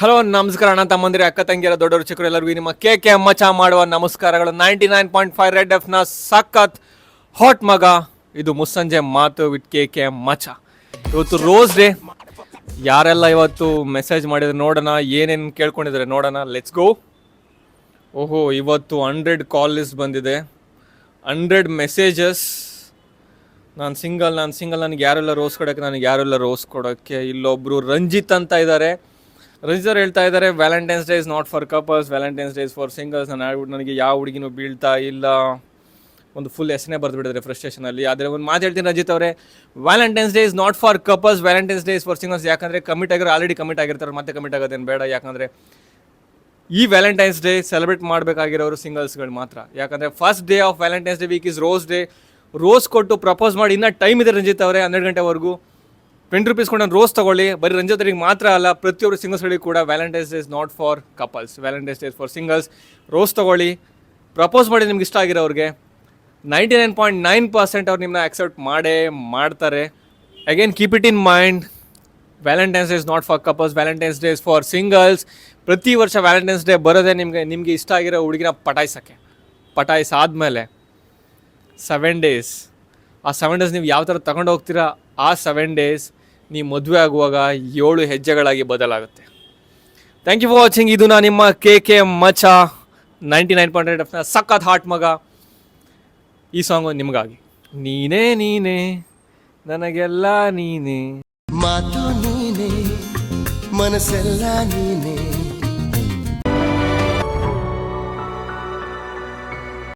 Hello ನಮಸ್ಕಾರ ಅಣ್ಣ ತಮ್ಮಂದಿರ ಅಕ್ಕ ತಂಗಿಯರ ದೊಡ್ಡವರು ಚಿಕ್ಕರು ಎಲ್ಲರಿಗೂ ನಿಮ್ಮ ಕೆ ಮಚ ಮಾಡುವ ನಮಸ್ಕಾರಗಳು. 99.5 ರೆಡ್ ಎಫ್ನ ಸಖತ್ ಹಾಟ್ ಮಗ. ಇದು ಮುಸ್ಸಂಜೆ ಮಾತು ವಿತ್ ಕೆ ಮಚ. ಇವತ್ತು ರೋಸ್ ಡೇ. ಯಾರೆಲ್ಲ ಇವತ್ತು ಮೆಸೇಜ್ ಮಾಡಿದ್ರೆ ನೋಡೋಣ, ಏನೇನು ಕೇಳ್ಕೊಂಡಿದ್ದಾರೆ ನೋಡೋಣ. Let's go. ಓಹೋ, ಇವತ್ತು 100 ಕಾಲ್ ಲಿಸ್ಟ್ ಬಂದಿದೆ, 100 ಮೆಸೇಜಸ್. ನಾನು ಸಿಂಗಲ್, ನನಗೆ ಯಾರೆಲ್ಲ ರೋಸ್ ಕೊಡೋಕ್ಕೆ. ಇಲ್ಲೊಬ್ಬರು ರಂಜಿತ್ ಅಂತ ಇದ್ದಾರೆ. ರಂಜಿತ್ ಹೇಳ್ತಾ ಇದ್ದಾರೆ, Valentine's day is not for couples, Valentine's day is for singles. ನಾನು ಹೇಳ್ಬಿಟ್ಟು ನನಗೆ ಯಾವ ಹುಡುಗಿನೂ ಬೀಳ್ತಾ ಇಲ್ಲ, ಒಂದು ಫುಲ್ ಎಸ್ನೇ ಬರೆದು ಬಿಟ್ಟಿದ್ದಾರೆ ಫ್ರಸ್ಟ್ರೇಷನಲ್ಲಿ. ಆದರೆ ಒಂದು ಮಾತು ಹೇಳ್ತೀನಿ ರಂಜಿತ್ ಅವರೇ, Valentine's day is not for couples, Valentine's day is for singles. ಯಾಕಂದರೆ ಆಲ್ರೆಡಿ ಕಮಿಟ್ ಆಗಿರ್ತಾರೆ, ಮತ್ತೆ ಕಮಿಟ್ ಆಗೋದೇನು ಬೇಡ. ಯಾಕಂದರೆ ಈ ವ್ಯಾಲೆಂಟೈನ್ಸ್ ಡೇ ಸೆಲೆಬ್ರೇಟ್ ಮಾಡಬೇಕಾಗಿರೋರು ಸಿಂಗಲ್ಸ್ಗಳು ಮಾತ್ರ. ಯಾಕಂದರೆ first day of Valentine's day weak is rose day. Rose ಕೊಟ್ಟು ಪ್ರಪೋಸ್ ಮಾಡಿ ಇನ್ನೂ ಟೈಮ್ ಇದೆ ರಂಜಿತ್ ಅವರೇ, 12 ಗಂಟೆವರೆಗೂ. 20 ರೂಪೀಸ್ ಕೊಟ್ಟು ನಾನು ರೋಸ್ ತೊಗೊಳ್ಳಿ. ಬರೀ ರಂಜಿತ್ ಅವರಿಗೆ ಮಾತ್ರ ಅಲ್ಲ, ಪ್ರತಿಯೊಬ್ಬರು ಸಿಂಗಲ್ಸ್ಗಳಿಗೆ ಕೂಡ Valentine's day is not for couples, Valentine's day is for singles. Rose ತೊಗೊಳ್ಳಿ, ಪ್ರಪೋಸ್ ಮಾಡಿ ನಿಮ್ಗೆ ಇಷ್ಟ ಆಗಿರೋರಿಗೆ. 99.9% ಅವ್ರು ನಿಮ್ಮನ್ನ ಆಕ್ಸೆಪ್ಟ್ ಮಾಡ್ತಾರೆ. Again keep it in mind, Valentine's day is not for couples, Valentine's day is for singles. ಪ್ರತಿ ವರ್ಷ ವ್ಯಾಲೆಂಟೈನ್ಸ್ ಡೇ ಬರೋದೇ ನಿಮಗೆ ಇಷ್ಟ ಆಗಿರೋ ಹುಡುಗಿನ ಪಟಾಯಿಸಾದ್ಮೇಲೆ 7 ಡೇಸ್. ಆ 7 ಡೇಸ್ ನೀವು ಯಾವ ಥರ ತಗೊಂಡು ಹೋಗ್ತೀರಾ, ಆ 7 ಡೇಸ್ ನೀವು ಮದುವೆ ಆಗುವಾಗ 7 ಹೆಜ್ಜೆಗಳಾಗಿ ಬದಲಾಗುತ್ತೆ. Thank you for watching. ಇದು ನಾನು ನಿಮ್ಮ ಕೆ ಮಚ 99.8 ಸಖತ್ ಹಾಟ್ ಮಗ. ಈ ಸಾಂಗು ನಿಮಗಾಗಿ. ನೀನೇ ನನಗೆಲ್ಲ ನೀನೇ, ಮಾತು ನೀನೆ, ಮನಸ್ಸೆಲ್ಲ ನೀನೆ.